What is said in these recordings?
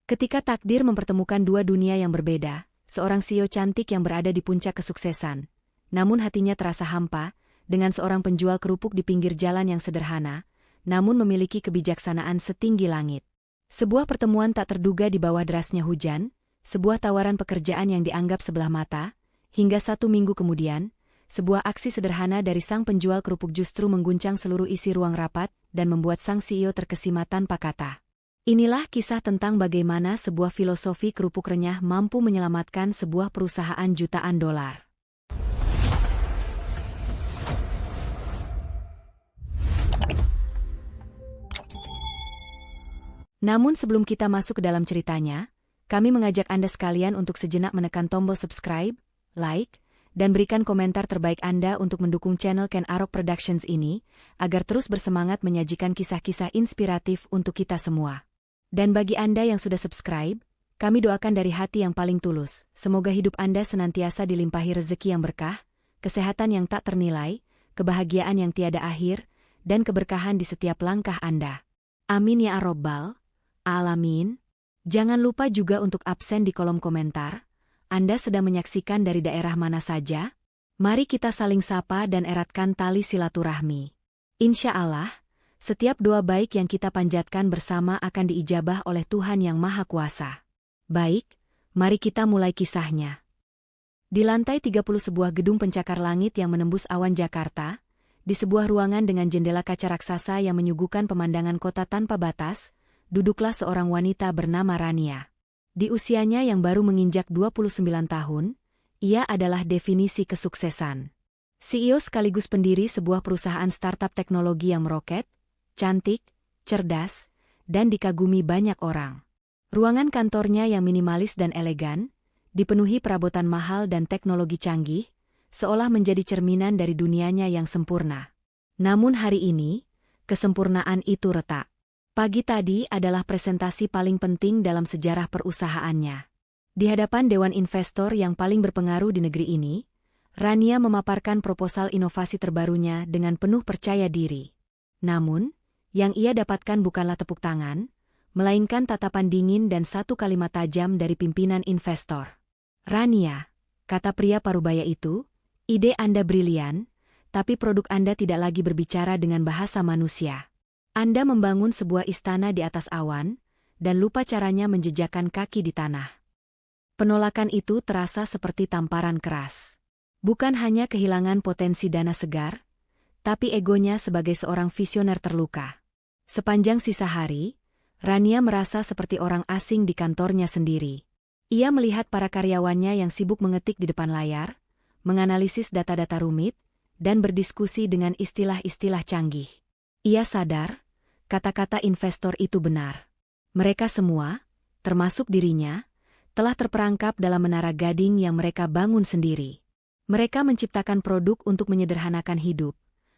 Ketika takdir mempertemukan dua dunia yang berbeda, seorang CEO cantik yang berada di puncak kesuksesan, namun hatinya terasa hampa, dengan seorang penjual kerupuk di pinggir jalan yang sederhana, namun memiliki kebijaksanaan setinggi langit. Sebuah pertemuan tak terduga di bawah derasnya hujan, sebuah tawaran pekerjaan yang dianggap sebelah mata, hingga 1 minggu kemudian, sebuah aksi sederhana dari sang penjual kerupuk justru mengguncang seluruh isi ruang rapat dan membuat sang CEO terkesima tanpa kata. Inilah kisah tentang bagaimana sebuah filosofi kerupuk renyah mampu menyelamatkan sebuah perusahaan jutaan dolar. Namun sebelum kita masuk ke dalam ceritanya, kami mengajak Anda sekalian untuk sejenak menekan tombol subscribe, like, dan berikan komentar terbaik Anda untuk mendukung channel Ken Arok Productions ini, agar terus bersemangat menyajikan kisah-kisah inspiratif untuk kita semua. Dan bagi Anda yang sudah subscribe, kami doakan dari hati yang paling tulus, semoga hidup Anda senantiasa dilimpahi rezeki yang berkah, kesehatan yang tak ternilai, kebahagiaan yang tiada akhir, dan keberkahan di setiap langkah Anda. Amin ya Rabbal Alamin. Jangan lupa juga untuk absen di kolom komentar. Anda sedang menyaksikan dari daerah mana saja? Mari kita saling sapa dan eratkan tali silaturahmi. Insya Allah, setiap doa baik yang kita panjatkan bersama akan diijabah oleh Tuhan Yang Maha Kuasa. Baik, mari kita mulai kisahnya. Di lantai 30 sebuah gedung pencakar langit yang menembus awan Jakarta, di sebuah ruangan dengan jendela kaca raksasa yang menyuguhkan pemandangan kota tanpa batas, duduklah seorang wanita bernama Rania. Di usianya yang baru menginjak 29 tahun, ia adalah definisi kesuksesan. CEO sekaligus pendiri sebuah perusahaan startup teknologi yang meroket, cantik, cerdas, dan dikagumi banyak orang. Ruangan kantornya yang minimalis dan elegan, dipenuhi perabotan mahal dan teknologi canggih, seolah menjadi cerminan dari dunianya yang sempurna. Namun hari ini, kesempurnaan itu retak. Pagi tadi adalah presentasi paling penting dalam sejarah perusahaannya. Di hadapan dewan investor yang paling berpengaruh di negeri ini, Rania memaparkan proposal inovasi terbarunya dengan penuh percaya diri. Namun, yang ia dapatkan bukanlah tepuk tangan, melainkan tatapan dingin dan satu kalimat tajam dari pimpinan investor. "Rania," kata pria parubaya itu, "ide Anda brilian, tapi produk Anda tidak lagi berbicara dengan bahasa manusia. Anda membangun sebuah istana di atas awan, dan lupa caranya menjejakkan kaki di tanah." Penolakan itu terasa seperti tamparan keras. Bukan hanya kehilangan potensi dana segar, tapi egonya sebagai seorang visioner terluka. Sepanjang sisa hari, Rania merasa seperti orang asing di kantornya sendiri. Ia melihat para karyawannya yang sibuk mengetik di depan layar, menganalisis data-data rumit, dan berdiskusi dengan istilah-istilah canggih. Ia sadar, kata-kata investor itu benar. Mereka semua, termasuk dirinya, telah terperangkap dalam menara gading yang mereka bangun sendiri. Mereka menciptakan produk untuk menyederhanakan hidup,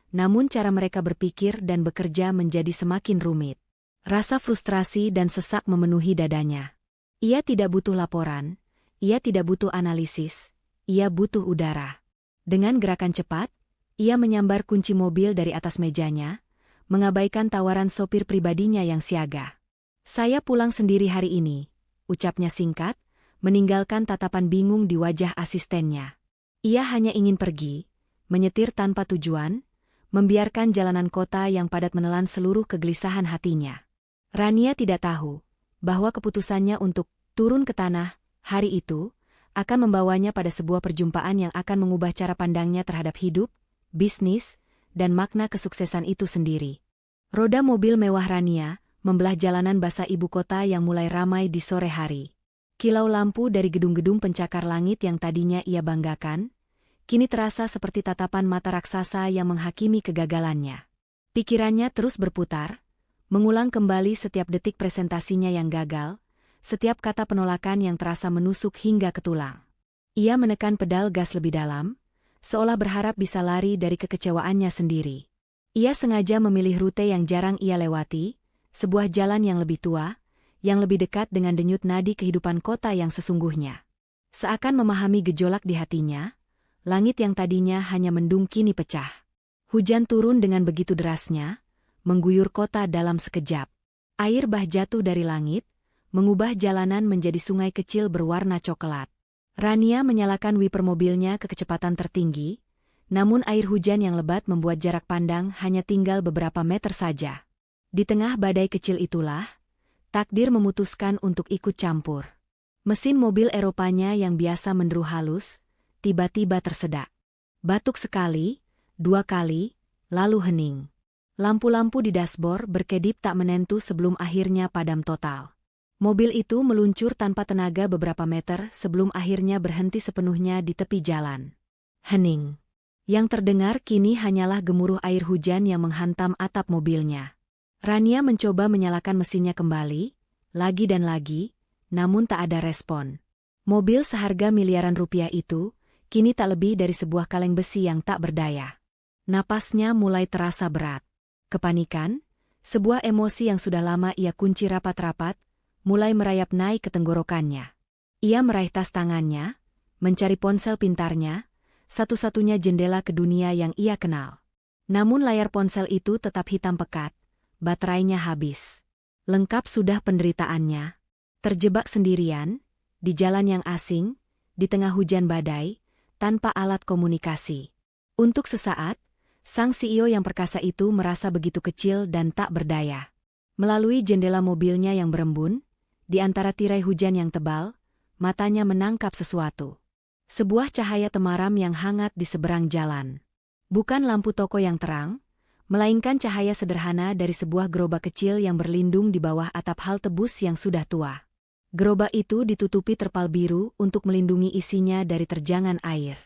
namun cara mereka berpikir dan bekerja menjadi semakin rumit. Rasa frustrasi dan sesak memenuhi dadanya. Ia tidak butuh laporan, ia tidak butuh analisis, ia butuh udara. Dengan gerakan cepat, ia menyambar kunci mobil dari atas mejanya, mengabaikan tawaran sopir pribadinya yang siaga. "Saya pulang sendiri hari ini," ucapnya singkat, meninggalkan tatapan bingung di wajah asistennya. Ia hanya ingin pergi, menyetir tanpa tujuan, membiarkan jalanan kota yang padat menelan seluruh kegelisahan hatinya. Rania tidak tahu bahwa keputusannya untuk turun ke tanah hari itu akan membawanya pada sebuah perjumpaan yang akan mengubah cara pandangnya terhadap hidup, bisnis, dan makna kesuksesan itu sendiri. Roda mobil mewah Rania membelah jalanan basah ibu kota yang mulai ramai di sore hari. Kilau lampu dari gedung-gedung pencakar langit yang tadinya ia banggakan, kini terasa seperti tatapan mata raksasa yang menghakimi kegagalannya. Pikirannya terus berputar, mengulang kembali setiap detik presentasinya yang gagal, setiap kata penolakan yang terasa menusuk hingga ke tulang. Ia menekan pedal gas lebih dalam, seolah berharap bisa lari dari kekecewaannya sendiri. Ia sengaja memilih rute yang jarang ia lewati, sebuah jalan yang lebih tua, yang lebih dekat dengan denyut nadi kehidupan kota yang sesungguhnya. Seakan memahami gejolak di hatinya, langit yang tadinya hanya mendung kini pecah. Hujan turun dengan begitu derasnya, mengguyur kota dalam sekejap. Air bah jatuh dari langit, mengubah jalanan menjadi sungai kecil berwarna coklat. Rania menyalakan wiper mobilnya ke kecepatan tertinggi, namun air hujan yang lebat membuat jarak pandang hanya tinggal beberapa meter saja. Di tengah badai kecil itulah, takdir memutuskan untuk ikut campur. Mesin mobil Eropanya yang biasa menderu halus, tiba-tiba tersedak. Batuk sekali, 2 kali, lalu hening. Lampu-lampu di dashboard berkedip tak menentu sebelum akhirnya padam total. Mobil itu meluncur tanpa tenaga beberapa meter sebelum akhirnya berhenti sepenuhnya di tepi jalan. Hening. Yang terdengar kini hanyalah gemuruh air hujan yang menghantam atap mobilnya. Rania mencoba menyalakan mesinnya kembali, lagi dan lagi, namun tak ada respon. Mobil seharga miliaran rupiah itu, kini tak lebih dari sebuah kaleng besi yang tak berdaya. Napasnya mulai terasa berat. Kepanikan, sebuah emosi yang sudah lama ia kunci rapat-rapat, mulai merayap naik ke tenggorokannya. Ia meraih tas tangannya, mencari ponsel pintarnya, satu-satunya jendela ke dunia yang ia kenal. Namun layar ponsel itu tetap hitam pekat, baterainya habis. Lengkap sudah penderitaannya. Terjebak sendirian, di jalan yang asing, di tengah hujan badai, tanpa alat komunikasi. Untuk sesaat, sang CEO yang perkasa itu merasa begitu kecil dan tak berdaya. Melalui jendela mobilnya yang berembun, di antara tirai hujan yang tebal, matanya menangkap sesuatu. Sebuah cahaya temaram yang hangat di seberang jalan. Bukan lampu toko yang terang, melainkan cahaya sederhana dari sebuah gerobak kecil yang berlindung di bawah atap halte bus yang sudah tua. Gerobak itu ditutupi terpal biru untuk melindungi isinya dari terjangan air.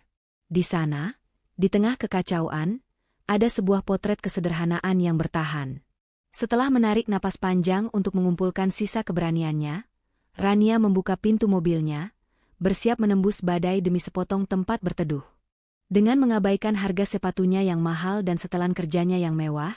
Di sana, di tengah kekacauan, ada sebuah potret kesederhanaan yang bertahan. Setelah menarik napas panjang untuk mengumpulkan sisa keberaniannya, Rania membuka pintu mobilnya, bersiap menembus badai demi sepotong tempat berteduh. Dengan mengabaikan harga sepatunya yang mahal dan setelan kerjanya yang mewah,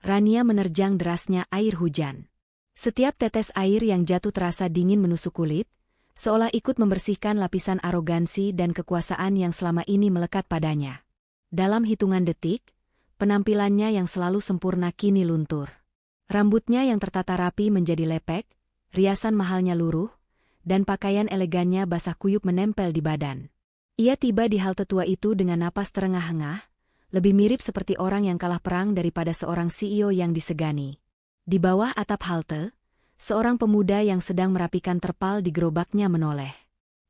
Rania menerjang derasnya air hujan. Setiap tetes air yang jatuh terasa dingin menusuk kulit, seolah ikut membersihkan lapisan arogansi dan kekuasaan yang selama ini melekat padanya. Dalam hitungan detik, penampilannya yang selalu sempurna kini luntur. Rambutnya yang tertata rapi menjadi lepek, riasan mahalnya luruh, dan pakaian elegannya basah kuyup menempel di badan. Ia tiba di halte tua itu dengan napas terengah-engah, lebih mirip seperti orang yang kalah perang daripada seorang CEO yang disegani. Di bawah atap halte, seorang pemuda yang sedang merapikan terpal di gerobaknya menoleh.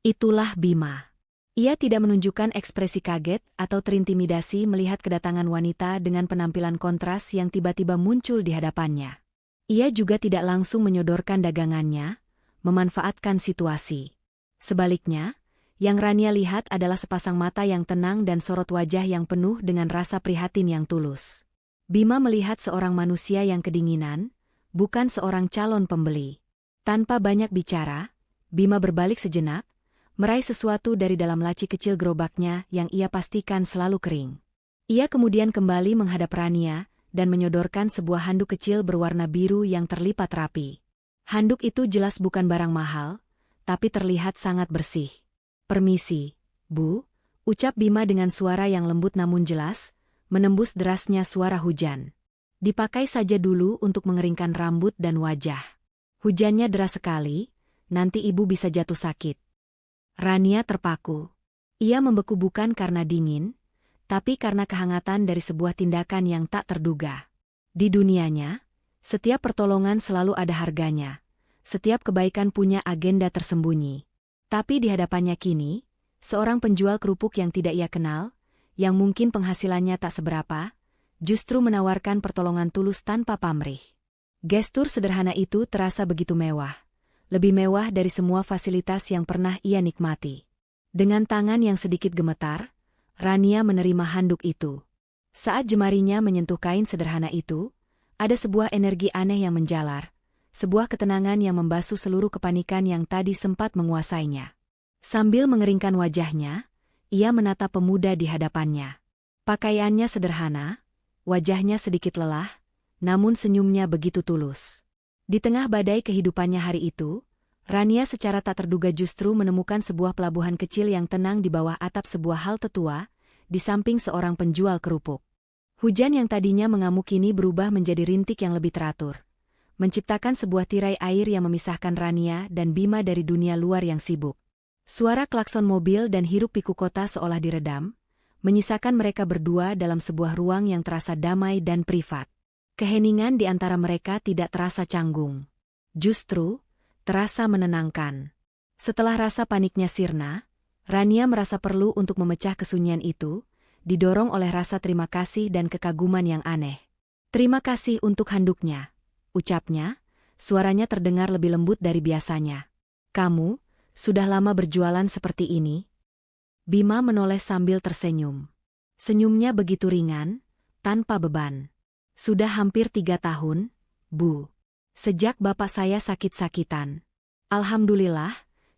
Itulah Bima. Ia tidak menunjukkan ekspresi kaget atau terintimidasi melihat kedatangan wanita dengan penampilan kontras yang tiba-tiba muncul di hadapannya. Ia juga tidak langsung menyodorkan dagangannya, memanfaatkan situasi. Sebaliknya, yang Rania lihat adalah sepasang mata yang tenang dan sorot wajah yang penuh dengan rasa prihatin yang tulus. Bima melihat seorang manusia yang kedinginan, bukan seorang calon pembeli. Tanpa banyak bicara, Bima berbalik sejenak, meraih sesuatu dari dalam laci kecil gerobaknya yang ia pastikan selalu kering. Ia kemudian kembali menghadap Rania dan menyodorkan sebuah handuk kecil berwarna biru yang terlipat rapi. Handuk itu jelas bukan barang mahal, tapi terlihat sangat bersih. "Permisi, Bu," ucap Bima dengan suara yang lembut namun jelas, menembus derasnya suara hujan. "Dipakai saja dulu untuk mengeringkan rambut dan wajah. Hujannya deras sekali, nanti Ibu bisa jatuh sakit." Rania terpaku. Ia membeku bukan karena dingin, tapi karena kehangatan dari sebuah tindakan yang tak terduga. Di dunianya, setiap pertolongan selalu ada harganya. Setiap kebaikan punya agenda tersembunyi. Tapi di hadapannya kini, seorang penjual kerupuk yang tidak ia kenal, yang mungkin penghasilannya tak seberapa, justru menawarkan pertolongan tulus tanpa pamrih. Gestur sederhana itu terasa begitu mewah. Lebih mewah dari semua fasilitas yang pernah ia nikmati. Dengan tangan yang sedikit gemetar, Rania menerima handuk itu. Saat jemarinya menyentuh kain sederhana itu, ada sebuah energi aneh yang menjalar, sebuah ketenangan yang membasuh seluruh kepanikan yang tadi sempat menguasainya. Sambil mengeringkan wajahnya, ia menatap pemuda di hadapannya. Pakaiannya sederhana, wajahnya sedikit lelah, namun senyumnya begitu tulus. Di tengah badai kehidupannya hari itu, Rania secara tak terduga justru menemukan sebuah pelabuhan kecil yang tenang di bawah atap sebuah halte tua, di samping seorang penjual kerupuk. Hujan yang tadinya mengamuk kini berubah menjadi rintik yang lebih teratur, menciptakan sebuah tirai air yang memisahkan Rania dan Bima dari dunia luar yang sibuk. Suara klakson mobil dan hiruk-pikuk kota seolah diredam, menyisakan mereka berdua dalam sebuah ruang yang terasa damai dan privat. Keheningan di antara mereka tidak terasa canggung. Justru, terasa menenangkan. Setelah rasa paniknya sirna, Rania merasa perlu untuk memecah kesunyian itu, didorong oleh rasa terima kasih dan kekaguman yang aneh. "Terima kasih untuk handuknya," ucapnya, suaranya terdengar lebih lembut dari biasanya. "Kamu, sudah lama berjualan seperti ini?" Bima menoleh sambil tersenyum. Senyumnya begitu ringan, tanpa beban. "Sudah hampir 3 tahun, Bu. Sejak bapak saya sakit-sakitan. Alhamdulillah,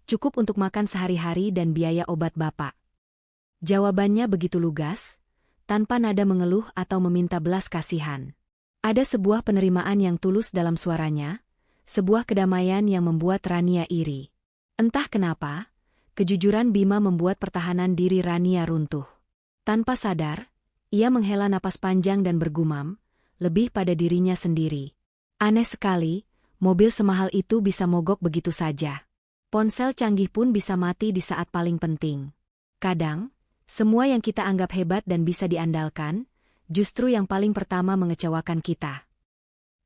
cukup untuk makan sehari-hari dan biaya obat bapak." Jawabannya begitu lugas, tanpa nada mengeluh atau meminta belas kasihan. Ada sebuah penerimaan yang tulus dalam suaranya, sebuah kedamaian yang membuat Rania iri. Entah kenapa, kejujuran Bima membuat pertahanan diri Rania runtuh. Tanpa sadar, ia menghela napas panjang dan bergumam, lebih pada dirinya sendiri. Aneh sekali, mobil semahal itu bisa mogok begitu saja. Ponsel canggih pun bisa mati di saat paling penting. Kadang, semua yang kita anggap hebat dan bisa diandalkan, justru yang paling pertama mengecewakan kita.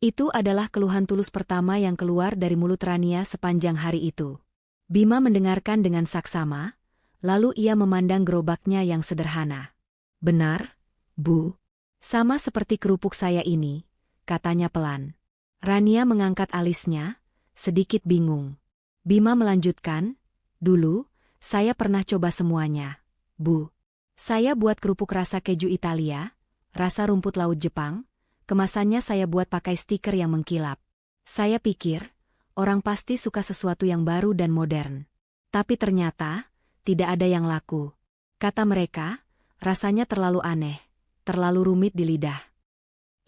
Itu adalah keluhan tulus pertama yang keluar dari mulut Rania sepanjang hari itu. Bima mendengarkan dengan saksama, lalu ia memandang gerobaknya yang sederhana. "Benar, Bu. Sama seperti kerupuk saya ini," katanya pelan. Rania mengangkat alisnya, sedikit bingung. Bima melanjutkan, "Dulu, saya pernah coba semuanya, Bu. Saya buat kerupuk rasa keju Italia, rasa rumput laut Jepang, kemasannya saya buat pakai stiker yang mengkilap. Saya pikir, orang pasti suka sesuatu yang baru dan modern. Tapi ternyata, tidak ada yang laku. Kata mereka, rasanya terlalu aneh, terlalu rumit di lidah."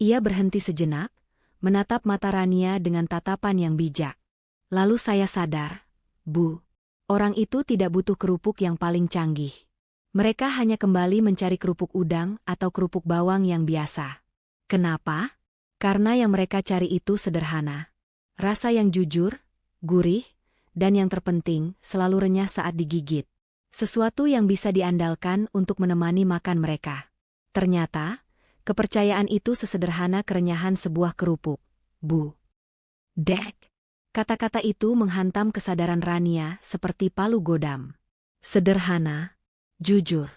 Ia berhenti sejenak, menatap mata Rania dengan tatapan yang bijak. "Lalu saya sadar, Bu, orang itu tidak butuh kerupuk yang paling canggih. Mereka hanya kembali mencari kerupuk udang atau kerupuk bawang yang biasa. Kenapa? Karena yang mereka cari itu sederhana. Rasa yang jujur, gurih, dan yang terpenting selalu renyah saat digigit. Sesuatu yang bisa diandalkan untuk menemani makan mereka. Ternyata, kepercayaan itu sesederhana kerenyahan sebuah kerupuk, Bu." "Dek." Kata-kata itu menghantam kesadaran Rania seperti palu godam. Sederhana, jujur,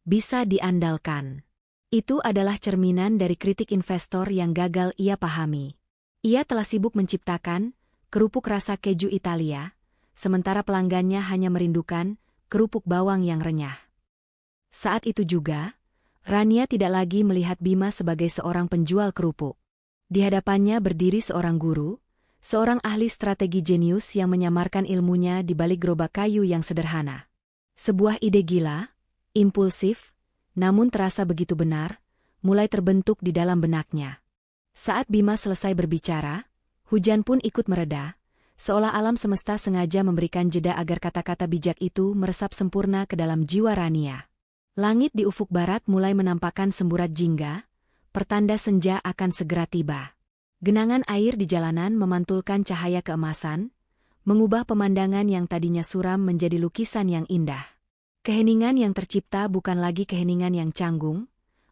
bisa diandalkan. Itu adalah cerminan dari kritik investor yang gagal ia pahami. Ia telah sibuk menciptakan kerupuk rasa keju Italia, sementara pelanggannya hanya merindukan kerupuk bawang yang renyah. Saat itu juga, Rania tidak lagi melihat Bima sebagai seorang penjual kerupuk. Di hadapannya berdiri seorang guru, seorang ahli strategi jenius yang menyamarkan ilmunya di balik gerobak kayu yang sederhana. Sebuah ide gila, impulsif, namun terasa begitu benar, mulai terbentuk di dalam benaknya. Saat Bima selesai berbicara, hujan pun ikut mereda, seolah alam semesta sengaja memberikan jeda agar kata-kata bijak itu meresap sempurna ke dalam jiwa Rania. Langit di ufuk barat mulai menampakkan semburat jingga, pertanda senja akan segera tiba. Genangan air di jalanan memantulkan cahaya keemasan, mengubah pemandangan yang tadinya suram menjadi lukisan yang indah. Keheningan yang tercipta bukan lagi keheningan yang canggung,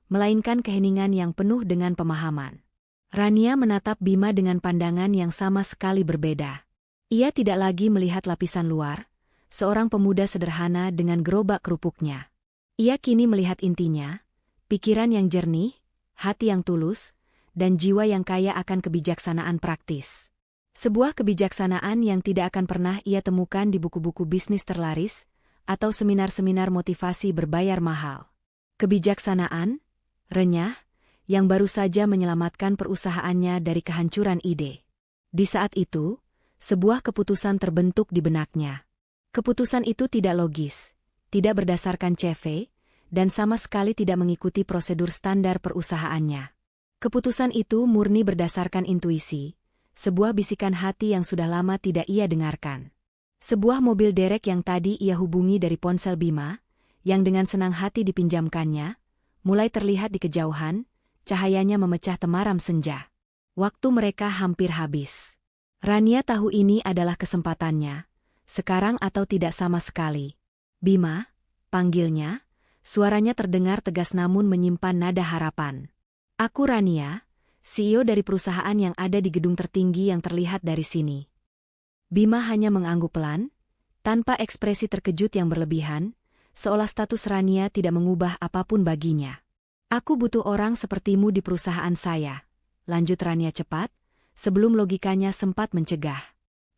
melainkan keheningan yang penuh dengan pemahaman. Rania menatap Bima dengan pandangan yang sama sekali berbeda. Ia tidak lagi melihat lapisan luar, seorang pemuda sederhana dengan gerobak kerupuknya. Ia kini melihat intinya, pikiran yang jernih, hati yang tulus, dan jiwa yang kaya akan kebijaksanaan praktis. Sebuah kebijaksanaan yang tidak akan pernah ia temukan di buku-buku bisnis terlaris, atau seminar-seminar motivasi berbayar mahal. Kebijaksanaan, renyah, yang baru saja menyelamatkan perusahaannya dari kehancuran ide. Di saat itu, sebuah keputusan terbentuk di benaknya. Keputusan itu tidak logis, tidak berdasarkan CV, dan sama sekali tidak mengikuti prosedur standar perusahaannya. Keputusan itu murni berdasarkan intuisi, sebuah bisikan hati yang sudah lama tidak ia dengarkan. Sebuah mobil derek yang tadi ia hubungi dari ponsel Bima, yang dengan senang hati dipinjamkannya, mulai terlihat di kejauhan, cahayanya memecah temaram senja. Waktu mereka hampir habis. Rania tahu ini adalah kesempatannya, sekarang atau tidak sama sekali. Bima, panggilnya, suaranya terdengar tegas namun menyimpan nada harapan. Aku Rania, CEO dari perusahaan yang ada di gedung tertinggi yang terlihat dari sini. Bima hanya mengangguk pelan, tanpa ekspresi terkejut yang berlebihan, seolah status Rania tidak mengubah apapun baginya. Aku butuh orang sepertimu di perusahaan saya, lanjut Rania cepat, sebelum logikanya sempat mencegah.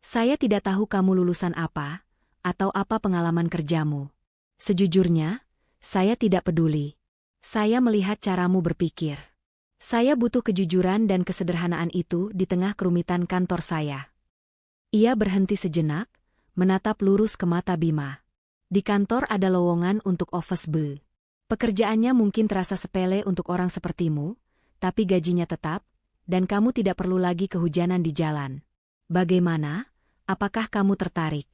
Saya tidak tahu kamu lulusan apa, atau apa pengalaman kerjamu. Sejujurnya, saya tidak peduli. Saya melihat caramu berpikir. Saya butuh kejujuran dan kesederhanaan itu di tengah kerumitan kantor saya. Ia berhenti sejenak, menatap lurus ke mata Bima. Di kantor ada lowongan untuk office boy. Pekerjaannya mungkin terasa sepele untuk orang sepertimu, tapi gajinya tetap, dan kamu tidak perlu lagi kehujanan di jalan. Bagaimana? Apakah kamu tertarik?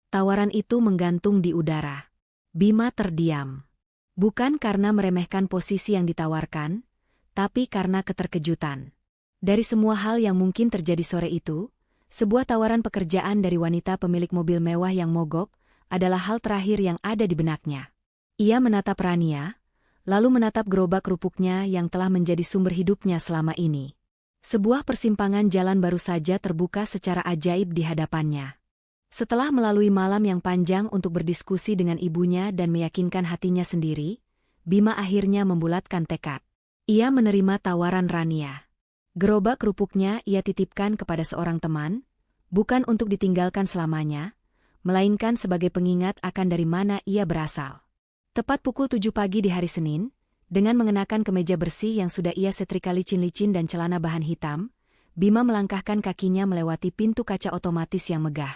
Tawaran itu menggantung di udara. Bima terdiam. Bukan karena meremehkan posisi yang ditawarkan, tapi karena keterkejutan. Dari semua hal yang mungkin terjadi sore itu, sebuah tawaran pekerjaan dari wanita pemilik mobil mewah yang mogok adalah hal terakhir yang ada di benaknya. Ia menatap Rania, lalu menatap gerobak kerupuknya yang telah menjadi sumber hidupnya selama ini. Sebuah persimpangan jalan baru saja terbuka secara ajaib di hadapannya. Setelah melalui malam yang panjang untuk berdiskusi dengan ibunya dan meyakinkan hatinya sendiri, Bima akhirnya membulatkan tekad. Ia menerima tawaran Rania. Gerobak kerupuknya ia titipkan kepada seorang teman, bukan untuk ditinggalkan selamanya, melainkan sebagai pengingat akan dari mana ia berasal. Tepat pukul 7 pagi di hari Senin, dengan mengenakan kemeja bersih yang sudah ia setrika licin-licin dan celana bahan hitam, Bima melangkahkan kakinya melewati pintu kaca otomatis yang megah.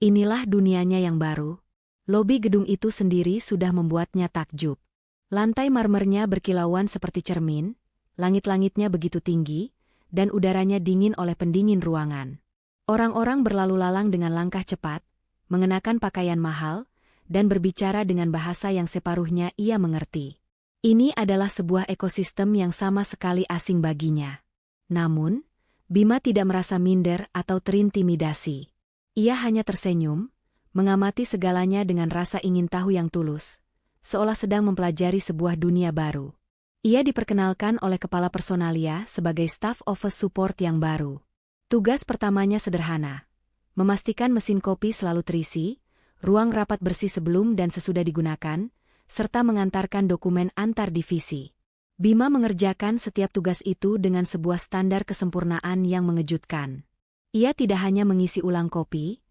Inilah dunianya yang baru. Lobi gedung itu sendiri sudah membuatnya takjub. Lantai marmernya berkilauan seperti cermin, langit-langitnya begitu tinggi, dan udaranya dingin oleh pendingin ruangan. Orang-orang berlalu lalang dengan langkah cepat, mengenakan pakaian mahal, dan berbicara dengan bahasa yang separuhnya ia mengerti. Ini adalah sebuah ekosistem yang sama sekali asing baginya. Namun, Bima tidak merasa minder atau terintimidasi. Ia hanya tersenyum, mengamati segalanya dengan rasa ingin tahu yang tulus, seolah sedang mempelajari sebuah dunia baru. Ia diperkenalkan oleh kepala personalia sebagai staf office support yang baru. Tugas pertamanya sederhana, memastikan mesin kopi selalu terisi, ruang rapat bersih sebelum dan sesudah digunakan, serta mengantarkan dokumen antar divisi. Bima mengerjakan setiap tugas itu dengan sebuah standar kesempurnaan yang mengejutkan. Ia tidak hanya mengisi ulang kopi,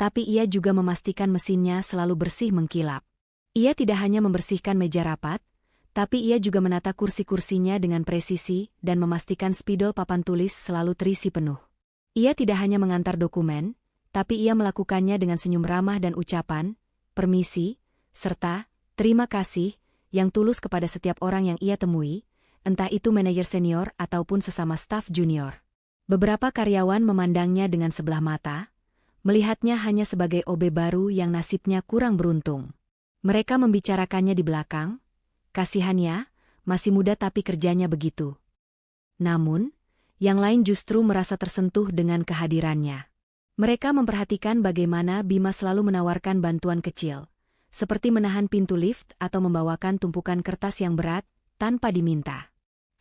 tapi ia juga memastikan mesinnya selalu bersih mengkilap. Ia tidak hanya membersihkan meja rapat, tapi ia juga menata kursi-kursinya dengan presisi dan memastikan spidol papan tulis selalu terisi penuh. Ia tidak hanya mengantar dokumen, tapi ia melakukannya dengan senyum ramah dan ucapan, permisi, serta terima kasih, yang tulus kepada setiap orang yang ia temui, entah itu manajer senior ataupun sesama staf junior. Beberapa karyawan memandangnya dengan sebelah mata, melihatnya hanya sebagai OB baru yang nasibnya kurang beruntung. Mereka membicarakannya di belakang, kasihannya, masih muda tapi kerjanya begitu. Namun, yang lain justru merasa tersentuh dengan kehadirannya. Mereka memperhatikan bagaimana Bima selalu menawarkan bantuan kecil, seperti menahan pintu lift atau membawakan tumpukan kertas yang berat, tanpa diminta.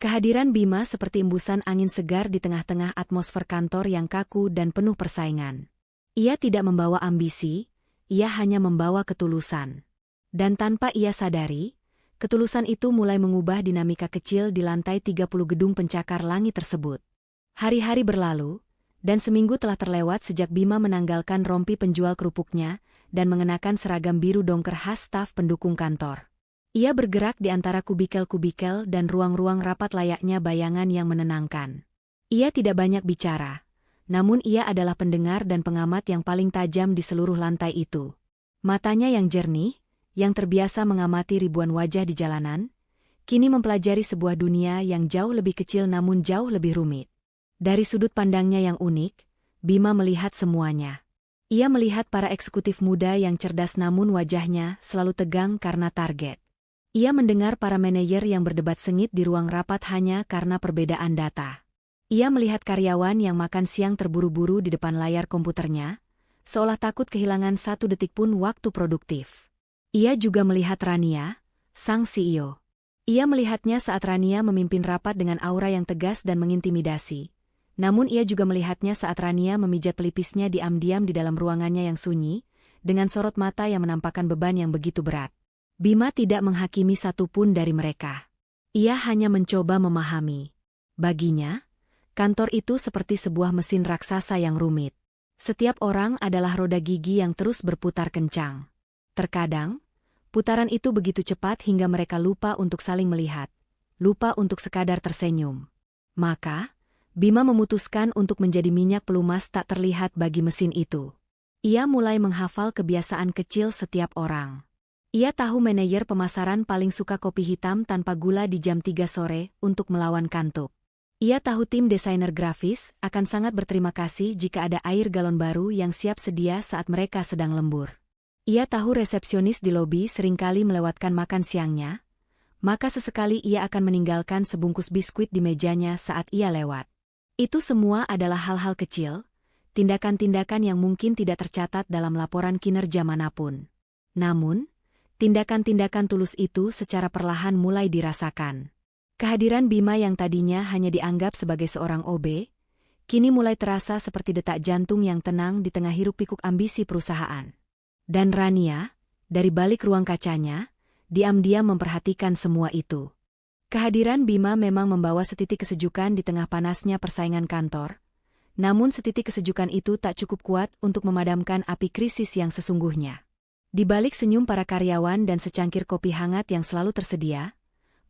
Kehadiran Bima seperti embusan angin segar di tengah-tengah atmosfer kantor yang kaku dan penuh persaingan. Ia tidak membawa ambisi, ia hanya membawa ketulusan. Dan tanpa ia sadari, ketulusan itu mulai mengubah dinamika kecil di lantai 30 gedung pencakar langit tersebut. Hari-hari berlalu, dan seminggu telah terlewat sejak Bima menanggalkan rompi penjual kerupuknya dan mengenakan seragam biru dongker khas staf pendukung kantor. Ia bergerak di antara kubikel-kubikel dan ruang-ruang rapat layaknya bayangan yang menenangkan. Ia tidak banyak bicara, namun ia adalah pendengar dan pengamat yang paling tajam di seluruh lantai itu. Matanya yang jernih, yang terbiasa mengamati ribuan wajah di jalanan, kini mempelajari sebuah dunia yang jauh lebih kecil namun jauh lebih rumit. Dari sudut pandangnya yang unik, Bima melihat semuanya. Ia melihat para eksekutif muda yang cerdas namun wajahnya selalu tegang karena target. Ia mendengar para manajer yang berdebat sengit di ruang rapat hanya karena perbedaan data. Ia melihat karyawan yang makan siang terburu-buru di depan layar komputernya, seolah takut kehilangan 1 detik pun waktu produktif. Ia juga melihat Rania, sang CEO. Ia melihatnya saat Rania memimpin rapat dengan aura yang tegas dan mengintimidasi. Namun ia juga melihatnya saat Rania memijat pelipisnya diam-diam di dalam ruangannya yang sunyi, dengan sorot mata yang menampakkan beban yang begitu berat. Bima tidak menghakimi satupun dari mereka. Ia hanya mencoba memahami. Baginya, kantor itu seperti sebuah mesin raksasa yang rumit. Setiap orang adalah roda gigi yang terus berputar kencang. Terkadang, putaran itu begitu cepat hingga mereka lupa untuk saling melihat, lupa untuk sekadar tersenyum. Maka, Bima memutuskan untuk menjadi minyak pelumas tak terlihat bagi mesin itu. Ia mulai menghafal kebiasaan kecil setiap orang. Ia tahu manajer pemasaran paling suka kopi hitam tanpa gula di jam 3 sore untuk melawan kantuk. Ia tahu tim desainer grafis akan sangat berterima kasih jika ada air galon baru yang siap sedia saat mereka sedang lembur. Ia tahu resepsionis di lobi seringkali melewatkan makan siangnya, maka sesekali ia akan meninggalkan sebungkus biskuit di mejanya saat ia lewat. Itu semua adalah hal-hal kecil, tindakan-tindakan yang mungkin tidak tercatat dalam laporan kinerja manapun. Namun, tindakan-tindakan tulus itu secara perlahan mulai dirasakan. Kehadiran Bima yang tadinya hanya dianggap sebagai seorang OB, kini mulai terasa seperti detak jantung yang tenang di tengah hiruk-pikuk ambisi perusahaan. Dan Rania, dari balik ruang kacanya, diam-diam memperhatikan semua itu. Kehadiran Bima memang membawa setitik kesejukan di tengah panasnya persaingan kantor, namun setitik kesejukan itu tak cukup kuat untuk memadamkan api krisis yang sesungguhnya. Di balik senyum para karyawan dan secangkir kopi hangat yang selalu tersedia,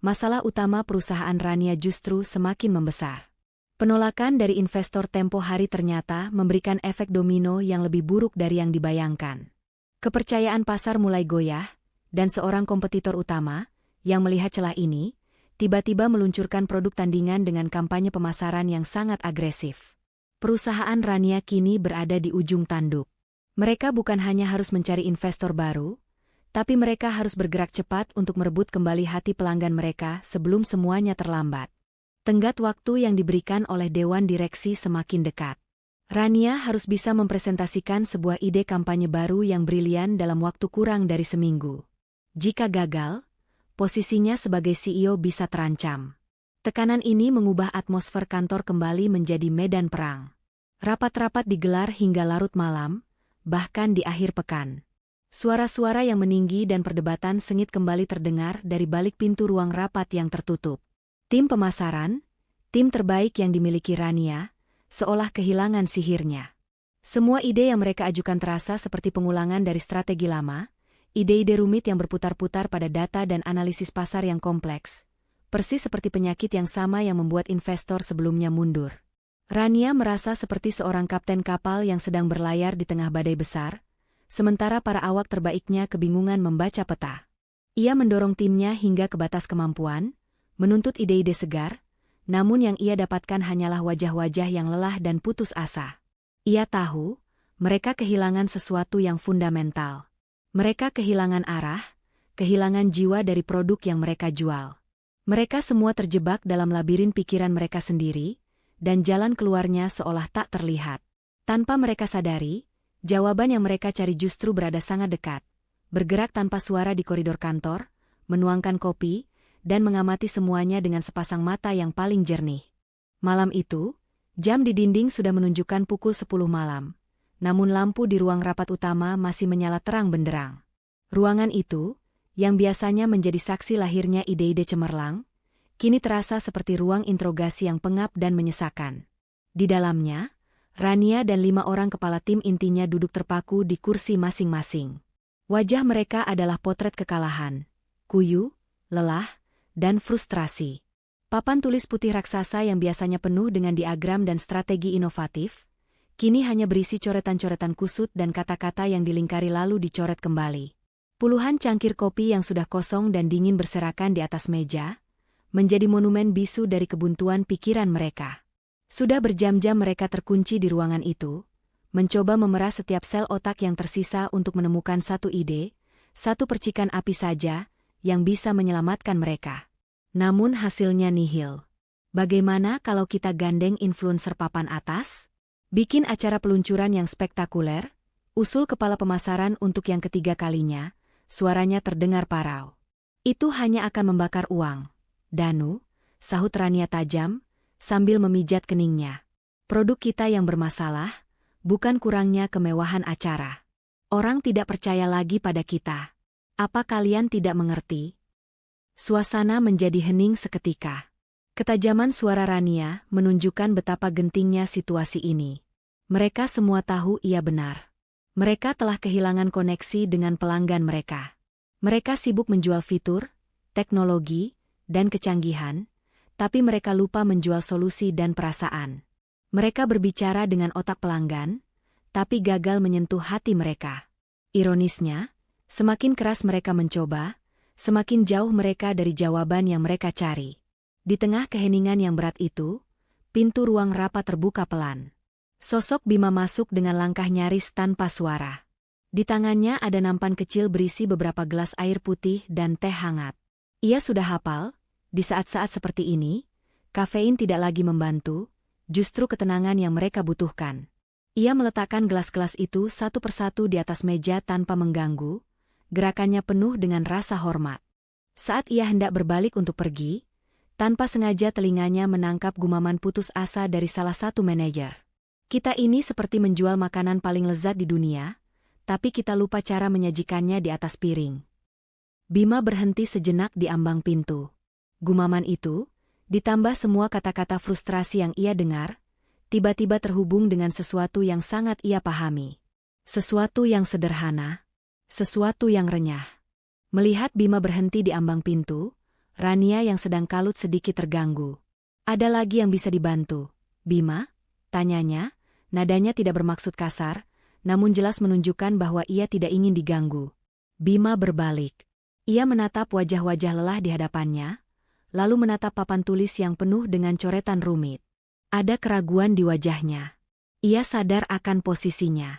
masalah utama perusahaan Rania justru semakin membesar. Penolakan dari investor tempo hari ternyata memberikan efek domino yang lebih buruk dari yang dibayangkan. Kepercayaan pasar mulai goyah, dan seorang kompetitor utama, yang melihat celah ini, tiba-tiba meluncurkan produk tandingan dengan kampanye pemasaran yang sangat agresif. Perusahaan Rania kini berada di ujung tanduk. Mereka bukan hanya harus mencari investor baru, tapi mereka harus bergerak cepat untuk merebut kembali hati pelanggan mereka sebelum semuanya terlambat. Tenggat waktu yang diberikan oleh Dewan Direksi semakin dekat. Rania harus bisa mempresentasikan sebuah ide kampanye baru yang brilian dalam waktu kurang dari seminggu. Jika gagal, posisinya sebagai CEO bisa terancam. Tekanan ini mengubah atmosfer kantor kembali menjadi medan perang. Rapat-rapat digelar hingga larut malam, bahkan di akhir pekan. Suara-suara yang meninggi dan perdebatan sengit kembali terdengar dari balik pintu ruang rapat yang tertutup. Tim pemasaran, tim terbaik yang dimiliki Rania, seolah kehilangan sihirnya. Semua ide yang mereka ajukan terasa seperti pengulangan dari strategi lama, ide-ide rumit yang berputar-putar pada data dan analisis pasar yang kompleks, persis seperti penyakit yang sama yang membuat investor sebelumnya mundur. Rania merasa seperti seorang kapten kapal yang sedang berlayar di tengah badai besar, sementara para awak terbaiknya kebingungan membaca peta. Ia mendorong timnya hingga ke batas kemampuan, menuntut ide-ide segar, namun yang ia dapatkan hanyalah wajah-wajah yang lelah dan putus asa. Ia tahu, mereka kehilangan sesuatu yang fundamental. Mereka kehilangan arah, kehilangan jiwa dari produk yang mereka jual. Mereka semua terjebak dalam labirin pikiran mereka sendiri, dan jalan keluarnya seolah tak terlihat. Tanpa mereka sadari, jawaban yang mereka cari justru berada sangat dekat, bergerak tanpa suara di koridor kantor, menuangkan kopi, dan mengamati semuanya dengan sepasang mata yang paling jernih. Malam itu, jam di dinding sudah menunjukkan pukul 10 malam, namun lampu di ruang rapat utama masih menyala terang benderang. Ruangan itu, yang biasanya menjadi saksi lahirnya ide-ide cemerlang, kini terasa seperti ruang interogasi yang pengap dan menyesakan. Di dalamnya, Rania dan 5 orang kepala tim intinya duduk terpaku di kursi masing-masing. Wajah mereka adalah potret kekalahan, kuyu, lelah, dan frustrasi. Papan tulis putih raksasa yang biasanya penuh dengan diagram dan strategi inovatif, kini hanya berisi coretan-coretan kusut dan kata-kata yang dilingkari lalu dicoret kembali. Puluhan cangkir kopi yang sudah kosong dan dingin berserakan di atas meja, menjadi monumen bisu dari kebuntuan pikiran mereka. Sudah berjam-jam mereka terkunci di ruangan itu, mencoba memerah setiap sel otak yang tersisa untuk menemukan satu ide, satu percikan api saja, yang bisa menyelamatkan mereka. Namun hasilnya nihil. Bagaimana kalau kita gandeng influencer papan atas? Bikin acara peluncuran yang spektakuler? Usul kepala pemasaran untuk yang ketiga kalinya, suaranya terdengar parau. Itu hanya akan membakar uang. Danu, sahut Rania tajam, sambil memijat keningnya. Produk kita yang bermasalah, bukan kurangnya kemewahan acara. Orang tidak percaya lagi pada kita. Apa kalian tidak mengerti? Suasana menjadi hening seketika. Ketajaman suara Rania menunjukkan betapa gentingnya situasi ini. Mereka semua tahu ia benar. Mereka telah kehilangan koneksi dengan pelanggan mereka. Mereka sibuk menjual fitur, teknologi, dan kecanggihan, tapi mereka lupa menjual solusi dan perasaan. Mereka berbicara dengan otak pelanggan, tapi gagal menyentuh hati mereka. Ironisnya, semakin keras mereka mencoba, semakin jauh mereka dari jawaban yang mereka cari. Di tengah keheningan yang berat itu, pintu ruang rapat terbuka pelan. Sosok Bima masuk dengan langkah nyaris tanpa suara. Di tangannya ada nampan kecil berisi beberapa gelas air putih dan teh hangat. Ia sudah hafal, di saat-saat seperti ini, kafein tidak lagi membantu, justru ketenangan yang mereka butuhkan. Ia meletakkan gelas-gelas itu satu persatu di atas meja tanpa mengganggu, gerakannya penuh dengan rasa hormat. Saat ia hendak berbalik untuk pergi, tanpa sengaja telinganya menangkap gumaman putus asa dari salah satu manajer. Kita ini seperti menjual makanan paling lezat di dunia, tapi kita lupa cara menyajikannya di atas piring. Bima berhenti sejenak di ambang pintu. Gumaman itu, ditambah semua kata-kata frustrasi yang ia dengar, tiba-tiba terhubung dengan sesuatu yang sangat ia pahami. Sesuatu yang sederhana, sesuatu yang renyah. Melihat Bima berhenti di ambang pintu, Rania yang sedang kalut sedikit terganggu. Ada lagi yang bisa dibantu, Bima? Tanyanya, nadanya tidak bermaksud kasar, namun jelas menunjukkan bahwa ia tidak ingin diganggu. Bima berbalik. Ia menatap wajah-wajah lelah di hadapannya, lalu menatap papan tulis yang penuh dengan coretan rumit. Ada keraguan di wajahnya. Ia sadar akan posisinya.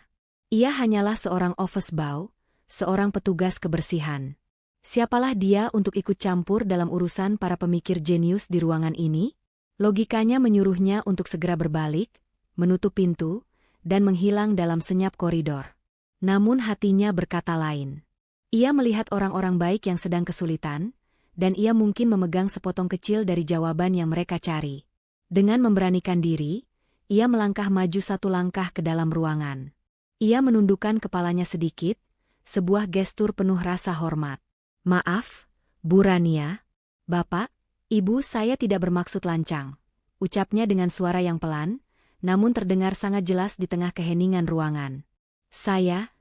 Ia hanyalah seorang office boy, seorang petugas kebersihan. Siapalah dia untuk ikut campur dalam urusan para pemikir jenius di ruangan ini? Logikanya menyuruhnya untuk segera berbalik, menutup pintu, dan menghilang dalam senyap koridor. Namun hatinya berkata lain. Ia melihat orang-orang baik yang sedang kesulitan, dan ia mungkin memegang sepotong kecil dari jawaban yang mereka cari. Dengan memberanikan diri, ia melangkah maju satu langkah ke dalam ruangan. Ia menundukkan kepalanya sedikit, sebuah gestur penuh rasa hormat. Maaf, Bu Rania. Bapak, Ibu, saya tidak bermaksud lancang. Ucapnya dengan suara yang pelan, namun terdengar sangat jelas di tengah keheningan ruangan. Saya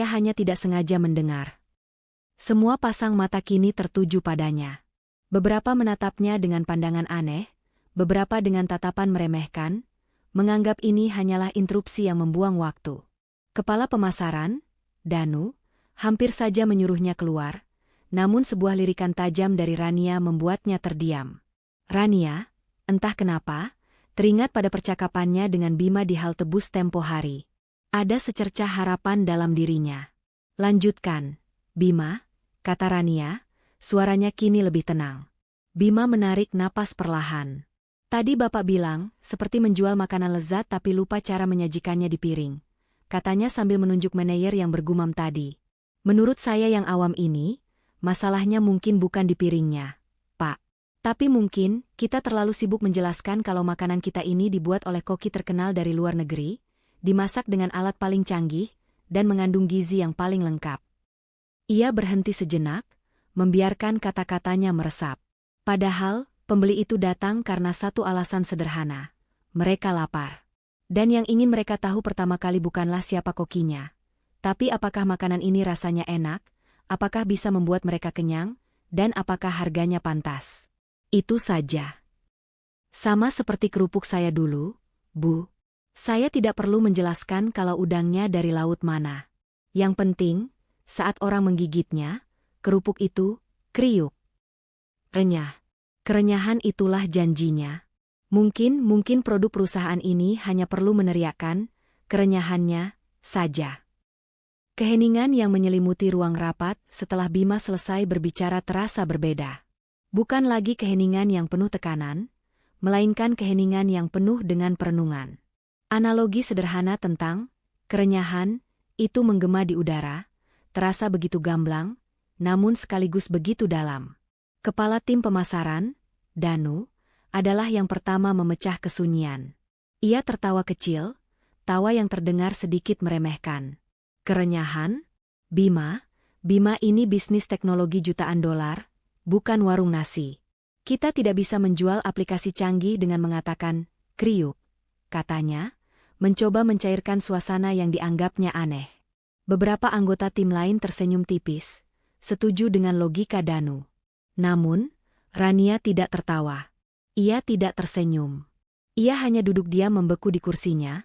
hanya tidak sengaja mendengar. Semua pasang mata kini tertuju padanya. Beberapa menatapnya dengan pandangan aneh, beberapa dengan tatapan meremehkan, menganggap ini hanyalah interupsi yang membuang waktu. Kepala pemasaran, Danu, hampir saja menyuruhnya keluar, namun sebuah lirikan tajam dari Rania membuatnya terdiam. Rania, entah kenapa, teringat pada percakapannya dengan Bima di halte bus tempo hari. Ada secercah harapan dalam dirinya. Lanjutkan, Bima, kata Rania, suaranya kini lebih tenang. Bima menarik napas perlahan. Tadi Bapak bilang, seperti menjual makanan lezat tapi lupa cara menyajikannya di piring. Katanya sambil menunjuk manajer yang bergumam tadi. Menurut saya yang awam ini, masalahnya mungkin bukan di piringnya, Pak. Tapi mungkin, kita terlalu sibuk menjelaskan kalau makanan kita ini dibuat oleh koki terkenal dari luar negeri, dimasak dengan alat paling canggih, dan mengandung gizi yang paling lengkap. Ia berhenti sejenak, membiarkan kata-katanya meresap. Padahal, pembeli itu datang karena satu alasan sederhana. Mereka lapar. Dan yang ingin mereka tahu pertama kali bukanlah siapa kokinya, tapi apakah makanan ini rasanya enak, apakah bisa membuat mereka kenyang, dan apakah harganya pantas. Itu saja. Sama seperti kerupuk saya dulu, Bu. Saya tidak perlu menjelaskan kalau udangnya dari laut mana. Yang penting, saat orang menggigitnya, kerupuk itu kriuk. Renyah. Kerenyahan itulah janjinya. Mungkin produk perusahaan ini hanya perlu meneriakkan kerenyahannya saja. Keheningan yang menyelimuti ruang rapat setelah Bima selesai berbicara terasa berbeda. Bukan lagi keheningan yang penuh tekanan, melainkan keheningan yang penuh dengan perenungan. Analogi sederhana tentang kerenyahan itu menggema di udara, terasa begitu gamblang, namun sekaligus begitu dalam. Kepala tim pemasaran, Danu, adalah yang pertama memecah kesunyian. Ia tertawa kecil, tawa yang terdengar sedikit meremehkan. Kerenyahan? Bima ini bisnis teknologi jutaan dolar, bukan warung nasi. Kita tidak bisa menjual aplikasi canggih dengan mengatakan, kriuk, katanya, mencoba mencairkan suasana yang dianggapnya aneh. Beberapa anggota tim lain tersenyum tipis, setuju dengan logika Danu. Namun, Rania tidak tertawa. Ia tidak tersenyum. Ia hanya duduk diam membeku di kursinya,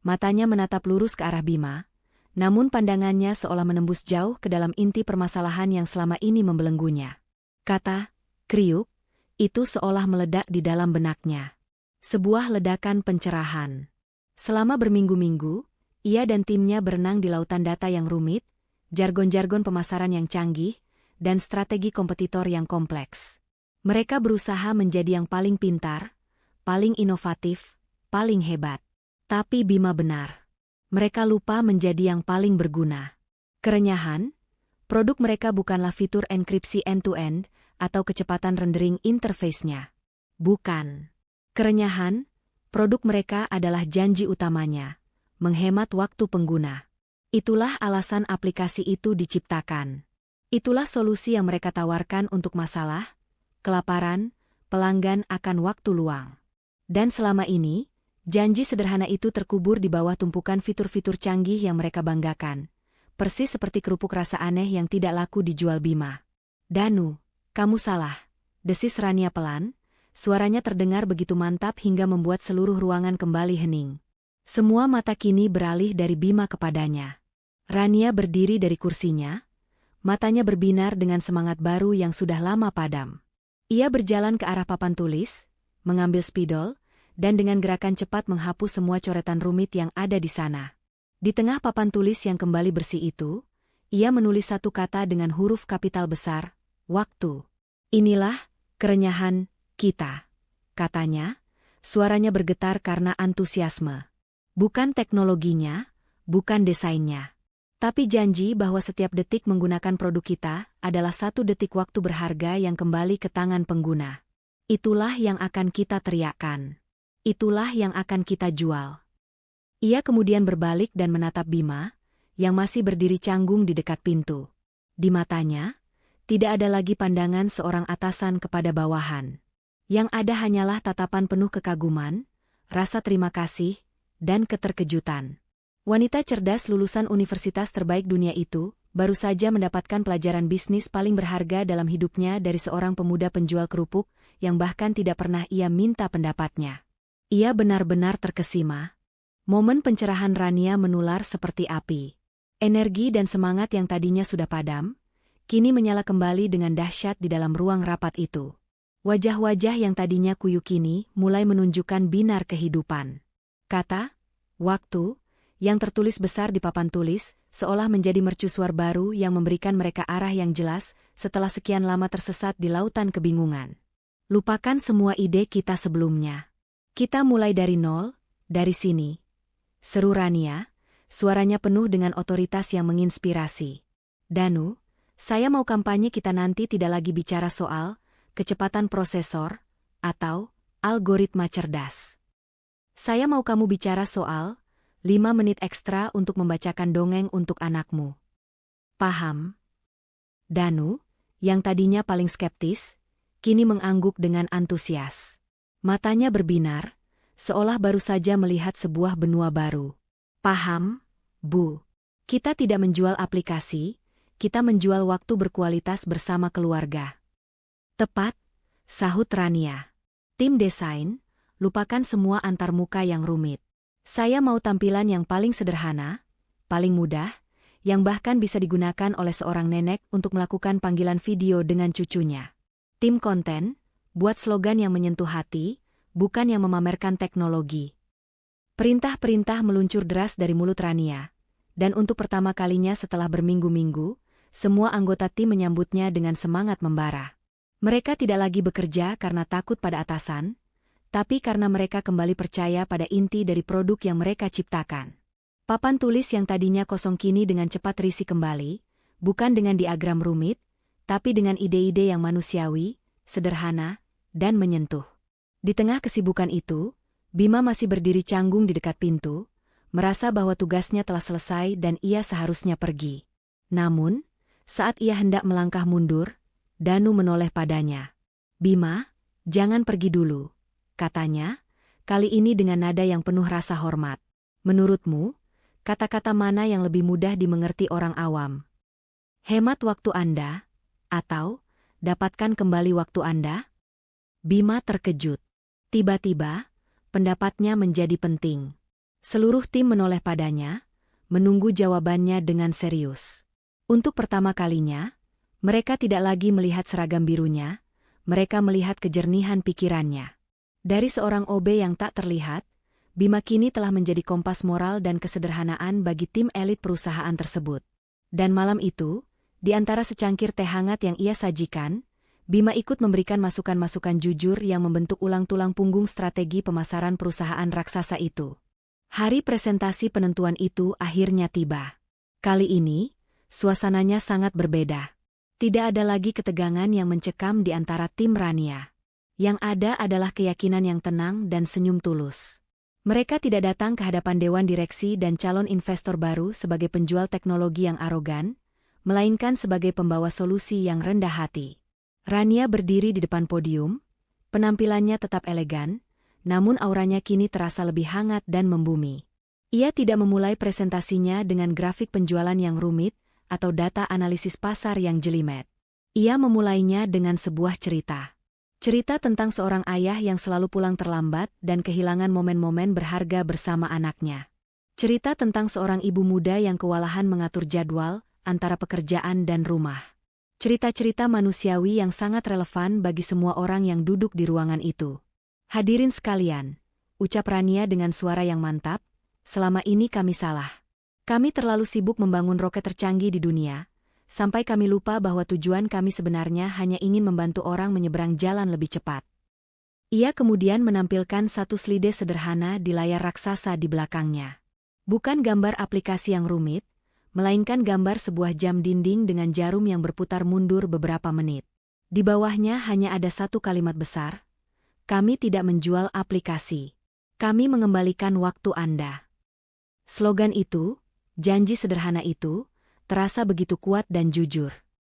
matanya menatap lurus ke arah Bima, namun pandangannya seolah menembus jauh ke dalam inti permasalahan yang selama ini membelenggunya. Kata, kriuk, itu seolah meledak di dalam benaknya. Sebuah ledakan pencerahan. Selama berminggu-minggu, ia dan timnya berenang di lautan data yang rumit, jargon-jargon pemasaran yang canggih, dan strategi kompetitor yang kompleks. Mereka berusaha menjadi yang paling pintar, paling inovatif, paling hebat. Tapi Bima benar. Mereka lupa menjadi yang paling berguna. Kerenyahan, produk mereka bukanlah fitur enkripsi end-to-end atau kecepatan rendering interface-nya. Bukan. Kerenyahan, produk mereka adalah janji utamanya, menghemat waktu pengguna. Itulah alasan aplikasi itu diciptakan. Itulah solusi yang mereka tawarkan untuk masalah, kelaparan, pelanggan akan waktu luang. Dan selama ini, janji sederhana itu terkubur di bawah tumpukan fitur-fitur canggih yang mereka banggakan, persis seperti kerupuk rasa aneh yang tidak laku dijual Bima. Danu, kamu salah, desis Rania pelan, suaranya terdengar begitu mantap hingga membuat seluruh ruangan kembali hening. Semua mata kini beralih dari Bima kepadanya. Rania berdiri dari kursinya, matanya berbinar dengan semangat baru yang sudah lama padam. Ia berjalan ke arah papan tulis, mengambil spidol, dan dengan gerakan cepat menghapus semua coretan rumit yang ada di sana. Di tengah papan tulis yang kembali bersih itu, ia menulis satu kata dengan huruf kapital besar, waktu. Inilah kerenyahan kita, katanya, suaranya bergetar karena antusiasme. Bukan teknologinya, bukan desainnya, tapi janji bahwa setiap detik menggunakan produk kita adalah satu detik waktu berharga yang kembali ke tangan pengguna. Itulah yang akan kita teriakkan. Itulah yang akan kita jual. Ia kemudian berbalik dan menatap Bima, yang masih berdiri canggung di dekat pintu. Di matanya, tidak ada lagi pandangan seorang atasan kepada bawahan. Yang ada hanyalah tatapan penuh kekaguman, rasa terima kasih, dan keterkejutan. Wanita cerdas lulusan universitas terbaik dunia itu, baru saja mendapatkan pelajaran bisnis paling berharga dalam hidupnya dari seorang pemuda penjual kerupuk, yang bahkan tidak pernah ia minta pendapatnya. Ia benar-benar terkesima. Momen pencerahan Rania menular seperti api. Energi dan semangat yang tadinya sudah padam, kini menyala kembali dengan dahsyat di dalam ruang rapat itu. Wajah-wajah yang tadinya kuyuk kini mulai menunjukkan binar kehidupan. Kata, waktu, yang tertulis besar di papan tulis, seolah menjadi mercusuar baru yang memberikan mereka arah yang jelas setelah sekian lama tersesat di lautan kebingungan. Lupakan semua ide kita sebelumnya. Kita mulai dari nol, dari sini. Seru Rania, suaranya penuh dengan otoritas yang menginspirasi. Danu, saya mau kampanye kita nanti tidak lagi bicara soal kecepatan prosesor atau algoritma cerdas. Saya mau kamu bicara soal 5 menit ekstra untuk membacakan dongeng untuk anakmu. Paham? Danu, yang tadinya paling skeptis, kini mengangguk dengan antusias. Matanya berbinar, seolah baru saja melihat sebuah benua baru. Paham, Bu. Kita tidak menjual aplikasi, kita menjual waktu berkualitas bersama keluarga. Tepat, sahut Rania. Tim desain, lupakan semua antarmuka yang rumit. Saya mau tampilan yang paling sederhana, paling mudah, yang bahkan bisa digunakan oleh seorang nenek untuk melakukan panggilan video dengan cucunya. Tim konten, buat slogan yang menyentuh hati, bukan yang memamerkan teknologi. Perintah-perintah meluncur deras dari mulut Rania, dan untuk pertama kalinya setelah berminggu-minggu, semua anggota tim menyambutnya dengan semangat membara. Mereka tidak lagi bekerja karena takut pada atasan, tapi karena mereka kembali percaya pada inti dari produk yang mereka ciptakan. Papan tulis yang tadinya kosong kini dengan cepat terisi kembali, bukan dengan diagram rumit, tapi dengan ide-ide yang manusiawi, sederhana, dan menyentuh. Di tengah kesibukan itu, Bima masih berdiri canggung di dekat pintu, merasa bahwa tugasnya telah selesai dan ia seharusnya pergi. Namun, saat ia hendak melangkah mundur, Danu menoleh padanya. "Bima, jangan pergi dulu," katanya, kali ini dengan nada yang penuh rasa hormat. "Menurutmu, kata-kata mana yang lebih mudah dimengerti orang awam? Hemat waktu Anda, atau dapatkan kembali waktu Anda?" Bima terkejut. Tiba-tiba, pendapatnya menjadi penting. Seluruh tim menoleh padanya, menunggu jawabannya dengan serius. Untuk pertama kalinya, mereka tidak lagi melihat seragam birunya, mereka melihat kejernihan pikirannya. Dari seorang OB yang tak terlihat, Bima kini telah menjadi kompas moral dan kesederhanaan bagi tim elit perusahaan tersebut. Dan malam itu, di antara secangkir teh hangat yang ia sajikan, Bima ikut memberikan masukan-masukan jujur yang membentuk ulang tulang punggung strategi pemasaran perusahaan raksasa itu. Hari presentasi penentuan itu akhirnya tiba. Kali ini, suasananya sangat berbeda. Tidak ada lagi ketegangan yang mencekam di antara tim Rania. Yang ada adalah keyakinan yang tenang dan senyum tulus. Mereka tidak datang ke hadapan dewan direksi dan calon investor baru sebagai penjual teknologi yang arogan, melainkan sebagai pembawa solusi yang rendah hati. Rania berdiri di depan podium, penampilannya tetap elegan, namun auranya kini terasa lebih hangat dan membumi. Ia tidak memulai presentasinya dengan grafik penjualan yang rumit atau data analisis pasar yang jelimet. Ia memulainya dengan sebuah cerita. Cerita tentang seorang ayah yang selalu pulang terlambat dan kehilangan momen-momen berharga bersama anaknya. Cerita tentang seorang ibu muda yang kewalahan mengatur jadwal antara pekerjaan dan rumah. Cerita-cerita manusiawi yang sangat relevan bagi semua orang yang duduk di ruangan itu. "Hadirin sekalian," ucap Rania dengan suara yang mantap, "selama ini kami salah. Kami terlalu sibuk membangun roket tercanggih di dunia, sampai kami lupa bahwa tujuan kami sebenarnya hanya ingin membantu orang menyeberang jalan lebih cepat." Ia kemudian menampilkan satu slide sederhana di layar raksasa di belakangnya. Bukan gambar aplikasi yang rumit, melainkan gambar sebuah jam dinding dengan jarum yang berputar mundur beberapa menit. Di bawahnya hanya ada satu kalimat besar, "Kami tidak menjual aplikasi. Kami mengembalikan waktu Anda." Slogan itu, janji sederhana itu, terasa begitu kuat dan jujur.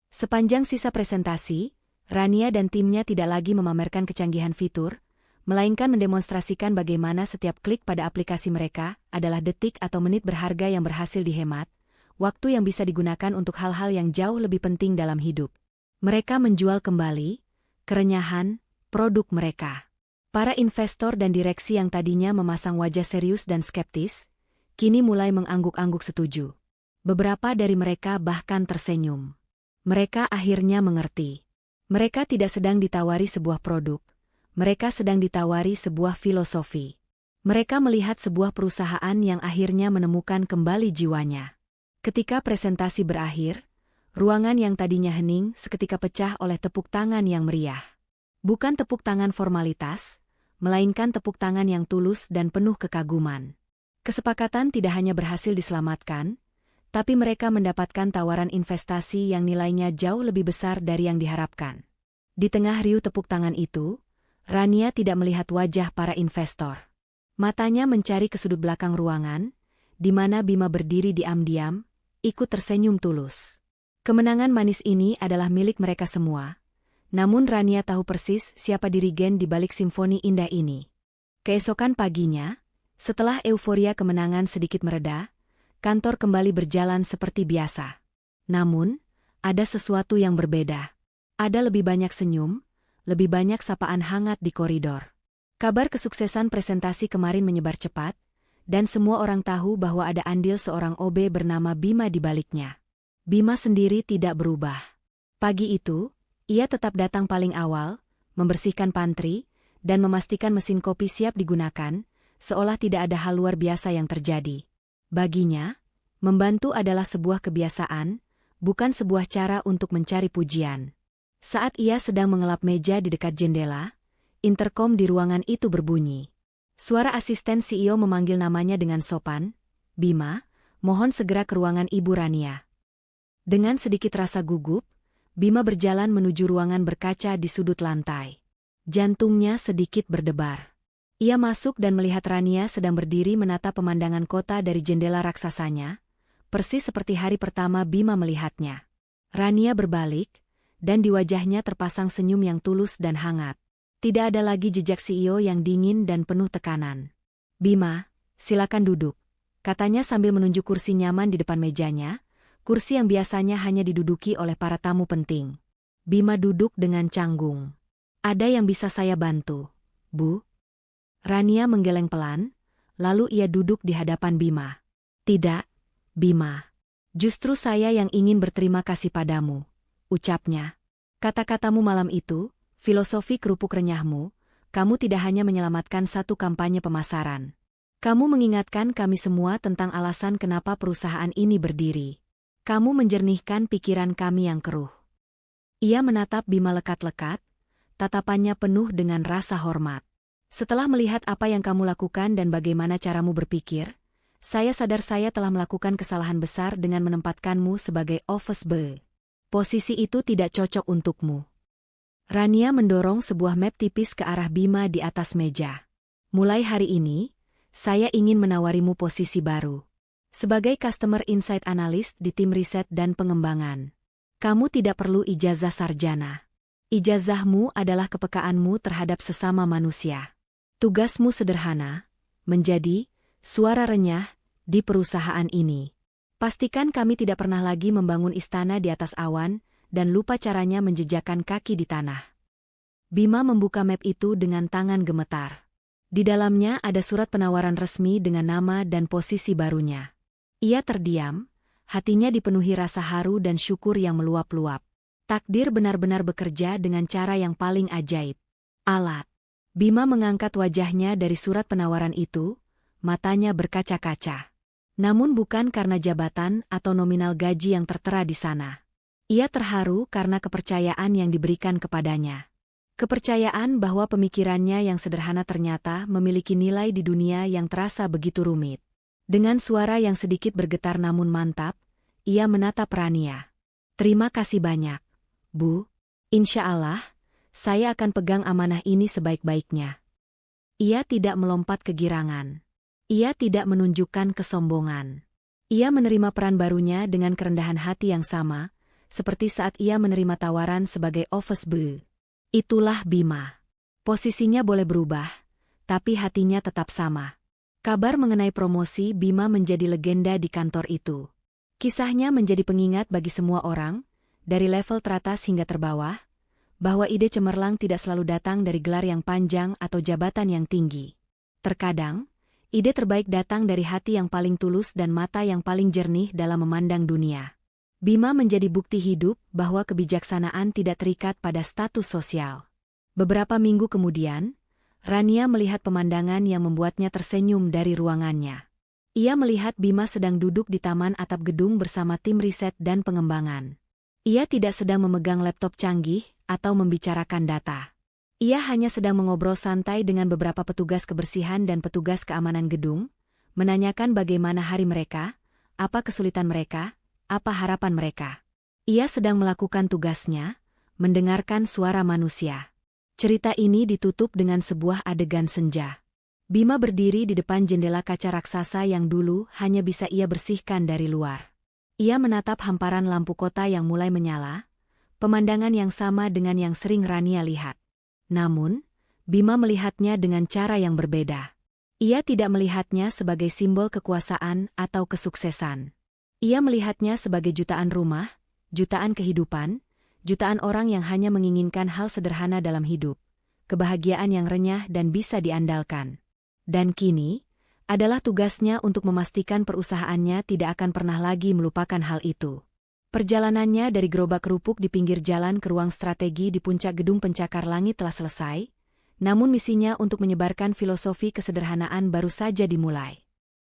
Sepanjang sisa presentasi, Rania dan timnya tidak lagi memamerkan kecanggihan fitur, melainkan mendemonstrasikan bagaimana setiap klik pada aplikasi mereka adalah detik atau menit berharga yang berhasil dihemat, waktu yang bisa digunakan untuk hal-hal yang jauh lebih penting dalam hidup. Mereka menjual kembali kerenyahan produk mereka. Para investor dan direksi yang tadinya memasang wajah serius dan skeptis, kini mulai mengangguk-angguk setuju. Beberapa dari mereka bahkan tersenyum. Mereka akhirnya mengerti. Mereka tidak sedang ditawari sebuah produk, mereka sedang ditawari sebuah filosofi. Mereka melihat sebuah perusahaan yang akhirnya menemukan kembali jiwanya. Ketika presentasi berakhir, ruangan yang tadinya hening seketika pecah oleh tepuk tangan yang meriah. Bukan tepuk tangan formalitas, melainkan tepuk tangan yang tulus dan penuh kekaguman. Kesepakatan tidak hanya berhasil diselamatkan, tapi mereka mendapatkan tawaran investasi yang nilainya jauh lebih besar dari yang diharapkan. Di tengah riuh tepuk tangan itu, Rania tidak melihat wajah para investor. Matanya mencari ke sudut belakang ruangan, di mana Bima berdiri diam-diam, ikut tersenyum tulus. Kemenangan manis ini adalah milik mereka semua. Namun Rania tahu persis siapa dirigen di balik simfoni indah ini. Keesokan paginya, setelah euforia kemenangan sedikit mereda, kantor kembali berjalan seperti biasa. Namun, ada sesuatu yang berbeda. Ada lebih banyak senyum, lebih banyak sapaan hangat di koridor. Kabar kesuksesan presentasi kemarin menyebar cepat, dan semua orang tahu bahwa ada andil seorang OB bernama Bima di baliknya. Bima sendiri tidak berubah. Pagi itu, ia tetap datang paling awal, membersihkan pantry, dan memastikan mesin kopi siap digunakan, seolah tidak ada hal luar biasa yang terjadi. Baginya, membantu adalah sebuah kebiasaan, bukan sebuah cara untuk mencari pujian. Saat ia sedang mengelap meja di dekat jendela, Interkom di ruangan itu berbunyi. Suara asisten CEO memanggil namanya dengan sopan, "Bima, mohon segera ke ruangan Ibu Rania." Dengan sedikit rasa gugup, Bima berjalan menuju ruangan berkaca di sudut lantai. Jantungnya sedikit berdebar. Ia masuk dan melihat Rania sedang berdiri menatap pemandangan kota dari jendela raksasanya, persis seperti hari pertama Bima melihatnya. Rania berbalik, dan di wajahnya terpasang senyum yang tulus dan hangat. Tidak ada lagi jejak CEO yang dingin dan penuh tekanan. "Bima, silakan duduk," katanya sambil menunjuk kursi nyaman di depan mejanya, kursi yang biasanya hanya diduduki oleh para tamu penting. Bima duduk dengan canggung. "Ada yang bisa saya bantu, Bu?" Rania menggeleng pelan, lalu ia duduk di hadapan Bima. "Tidak, Bima. Justru saya yang ingin berterima kasih padamu," ucapnya. "Kata-katamu malam itu, filosofi kerupuk renyahmu, kamu tidak hanya menyelamatkan satu kampanye pemasaran. Kamu mengingatkan kami semua tentang alasan kenapa perusahaan ini berdiri. Kamu menjernihkan pikiran kami yang keruh." Ia menatap Bima lekat-lekat, tatapannya penuh dengan rasa hormat. "Setelah melihat apa yang kamu lakukan dan bagaimana caramu berpikir, saya sadar saya telah melakukan kesalahan besar dengan menempatkanmu sebagai office boy. Posisi itu tidak cocok untukmu." Rania mendorong sebuah map tipis ke arah Bima di atas meja. "Mulai hari ini, saya ingin menawarimu posisi baru. Sebagai Customer Insight Analyst di tim riset dan pengembangan. Kamu tidak perlu ijazah sarjana. Ijazahmu adalah kepekaanmu terhadap sesama manusia. Tugasmu sederhana, menjadi suara renyah di perusahaan ini. Pastikan kami tidak pernah lagi membangun istana di atas awan dan lupa caranya menjejakkan kaki di tanah." Bima membuka map itu dengan tangan gemetar. Di dalamnya ada surat penawaran resmi dengan nama dan posisi barunya. Ia terdiam, hatinya dipenuhi rasa haru dan syukur yang meluap-luap. Takdir benar-benar bekerja dengan cara yang paling ajaib. Alat. Bima mengangkat wajahnya dari surat penawaran itu, matanya berkaca-kaca. Namun bukan karena jabatan atau nominal gaji yang tertera di sana. Ia terharu karena kepercayaan yang diberikan kepadanya. Kepercayaan bahwa pemikirannya yang sederhana ternyata memiliki nilai di dunia yang terasa begitu rumit. Dengan suara yang sedikit bergetar namun mantap, ia menatap Rania. "Terima kasih banyak, Bu. Insya Allah, saya akan pegang amanah ini sebaik-baiknya." Ia tidak melompat kegirangan. Ia tidak menunjukkan kesombongan. Ia menerima peran barunya dengan kerendahan hati yang sama, seperti saat ia menerima tawaran sebagai office boy. Itulah Bima. Posisinya boleh berubah, tapi hatinya tetap sama. Kabar mengenai promosi Bima menjadi legenda di kantor itu. Kisahnya menjadi pengingat bagi semua orang, dari level teratas hingga terbawah, bahwa ide cemerlang tidak selalu datang dari gelar yang panjang atau jabatan yang tinggi. Terkadang, ide terbaik datang dari hati yang paling tulus dan mata yang paling jernih dalam memandang dunia. Bima menjadi bukti hidup bahwa kebijaksanaan tidak terikat pada status sosial. Beberapa minggu kemudian, Rania melihat pemandangan yang membuatnya tersenyum dari ruangannya. Ia melihat Bima sedang duduk di taman atap gedung bersama tim riset dan pengembangan. Ia tidak sedang memegang laptop canggih atau membicarakan data. Ia hanya sedang mengobrol santai dengan beberapa petugas kebersihan dan petugas keamanan gedung, menanyakan bagaimana hari mereka, apa kesulitan mereka, apa harapan mereka. Ia sedang melakukan tugasnya, mendengarkan suara manusia. Cerita ini ditutup dengan sebuah adegan senja. Bima berdiri di depan jendela kaca raksasa yang dulu hanya bisa ia bersihkan dari luar. Ia menatap hamparan lampu kota yang mulai menyala, pemandangan yang sama dengan yang sering Rania lihat. Namun, Bima melihatnya dengan cara yang berbeda. Ia tidak melihatnya sebagai simbol kekuasaan atau kesuksesan. Ia melihatnya sebagai jutaan rumah, jutaan kehidupan, jutaan orang yang hanya menginginkan hal sederhana dalam hidup, kebahagiaan yang renyah dan bisa diandalkan. Dan kini, adalah tugasnya untuk memastikan perusahaannya tidak akan pernah lagi melupakan hal itu. Perjalanannya dari gerobak kerupuk di pinggir jalan ke ruang strategi di puncak gedung pencakar langit telah selesai, namun misinya untuk menyebarkan filosofi kesederhanaan baru saja dimulai.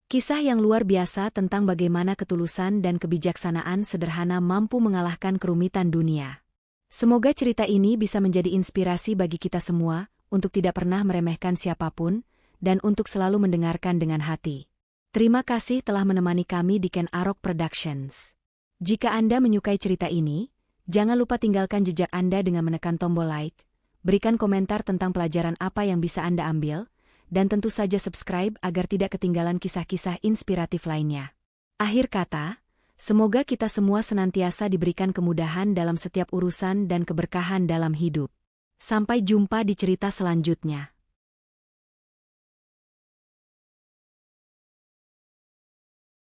Kisah yang luar biasa tentang bagaimana ketulusan dan kebijaksanaan sederhana mampu mengalahkan kerumitan dunia. Semoga cerita ini bisa menjadi inspirasi bagi kita semua untuk tidak pernah meremehkan siapapun, dan untuk selalu mendengarkan dengan hati. Terima kasih telah menemani kami di Ken Arok Productions. Jika Anda menyukai cerita ini, jangan lupa tinggalkan jejak Anda dengan menekan tombol like, berikan komentar tentang pelajaran apa yang bisa Anda ambil, dan tentu saja subscribe agar tidak ketinggalan kisah-kisah inspiratif lainnya. Akhir kata, semoga kita semua senantiasa diberikan kemudahan dalam setiap urusan dan keberkahan dalam hidup. Sampai jumpa di cerita selanjutnya.